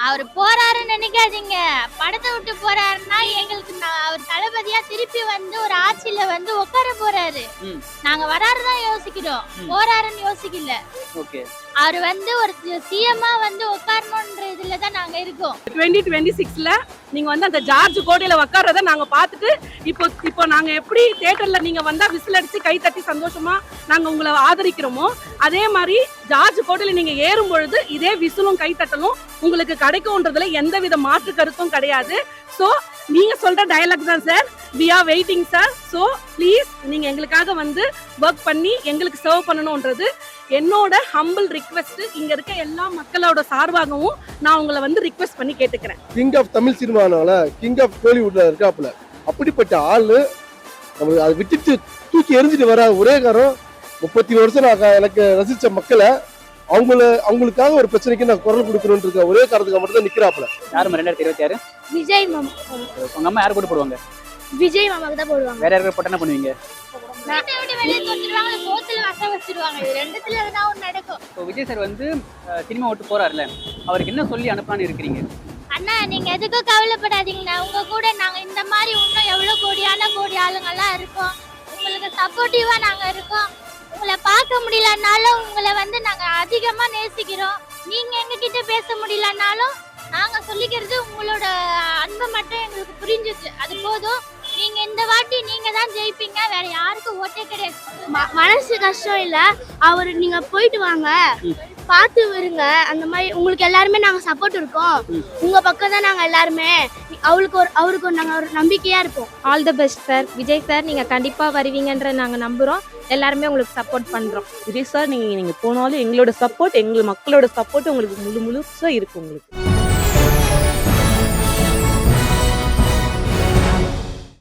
அவர் போறாருன்னு நினைக்காதீங்க. படத்தை விட்டு போறாருன்னா எங்களுக்கு அவர் தளபதியா திருப்பி வந்து ஒரு ஆட்சியில வந்து உட்கார போறாரு. நாங்க வராருதான் யோசிக்கிறோம், போறாருன்னு யோசிக்கல. ஓகே, அவர் வந்து ஒரு சிஎம்மா வந்து உட்காரணும்ன்ற இதுலதான் நாங்க இருக்கோம். 2026ல நீங்க வந்து அந்த ஜார்ஜ் கோட்டையில உட்கார்றத நாங்க பார்த்துட்டு இப்போ நாங்க எப்படி தியேட்டர்ல நீங்க வந்தா விசில் அடிச்சு கை தட்டி சந்தோஷமா நாங்க உங்களை ஆதரிக்கிறோமோ அதே மாதிரி ஜார்ஜ் கோட்டையில நீங்க ஏறும் பொழுது இதே விசிலும் கை தட்டலும் உங்களுக்கு கிடைக்கும்ன்றதுல எந்தவித மாற்று கருத்தும் கிடையாது. ஸோ நீங்க சொல்ற டயலாக் தான் sir, we are waiting sir. So please நீங்க எங்களுக்காக வந்து ஒர்க் பண்ணி எங்களுக்கு சர்வ் பண்ணணும்ன்றது என்னோட ஹம்பிள் ரிக்வெஸ்ட். இங்க இருக்க எல்லா மக்களோட சார்பாகவும் நான் உங்களை வந்து ரிக்வெஸ்ட் பண்ணி கேட்டுக்கிறேன். கிங் ஆஃப் தமிழ் சினிமானால கிங் ஆஃப் கோலிவுட்ல இருக்காப்புல அப்படிப்பட்ட ஆளு நம்ம அதை விட்டுட்டு தூக்கி எரிஞ்சிட்டு வர ஒரே காரம் 30 வருஷம் நான் எனக்கு ரசிச்ச மக்களை அவங்களுக்காக ஒரு பிரச்சனைக்கு நான் குரல் கொடுக்கணும்னு ஒரே காரணத்துக்கு மட்டும் தான் நிக்கிறாப்புல. யாரும் 2026 விஜய் மாமா. உங்க அம்மா யார் கூட போடுவாங்க? விஜய் மாமாக்கு தான் போடுவாங்க. வேற யாருக்கு போட்டா என்ன பண்ணுவீங்க? வீட்டை விட்டு வெளியே தூக்கிடுவாங்க, சோத்துல வச வச்சிருவாங்க. இது ரெண்டுத்துல எதனா ஒண்ணு நடக்கும். இப்போ விஜய் சார் வந்து சினிமா விட்டு போறாருல, அவருக்கு என்ன சொல்லி அனுப்பலான்னு இருக்கிறீங்க? அண்ணா நீங்க எதுக்கும் கவலைப்படாதீங்கண்ணா, உங்க கூட நாங்க இந்த மாதிரி இன்னும் எவ்வளவு கோடி ஆளுங்கெல்லாம் இருக்கோம். உங்களுக்கு சப்போர்ட்டிவா நாங்க இருக்கோம். உங்களை பார்க்க முடியலனாலும் உங்களை வந்து நாங்க அதிகமா நேசிக்கிறோம். நீங்க எங்க கிட்ட பேச முடியலனாலும் நாங்க சொல்லிக்கிறது உங்களோட அன்பை மட்டும் எங்களுக்கு புரிஞ்சுச்சு, அது போதும். நீங்க இந்த வாட்டி நீங்க தான் ஜெயிப்பீங்க, வேற யாருக்கும் ஓட்டே கிடையாது. மனசு கஷ்டம் இல்ல, அவர் நீங்க போயிட்டு வாங்க, பார்த்து வருங்க. அந்த மாதிரி உங்களுக்கு எல்லாருமே நாங்க சப்போர்ட் இருக்கோம். உங்க பக்கம் தான் நாங்க எல்லாருமே. அவருக்கு நாங்க ஒரு நம்பிக்கையா இருப்போம். All the best sir. Vijay sir நீங்க கண்டிப்பா வருவீங்கன்ற நாங்க நம்புறோம். எல்லாருமே உங்களுக்கு சப்போர்ட் பண்றோம். விஜய் சார் நீங்க போனாலும் எங்களோட சப்போர்ட், எங்க மக்களோட சப்போர்ட் உங்களுக்கு முழுசா இருக்கு உங்களுக்கு.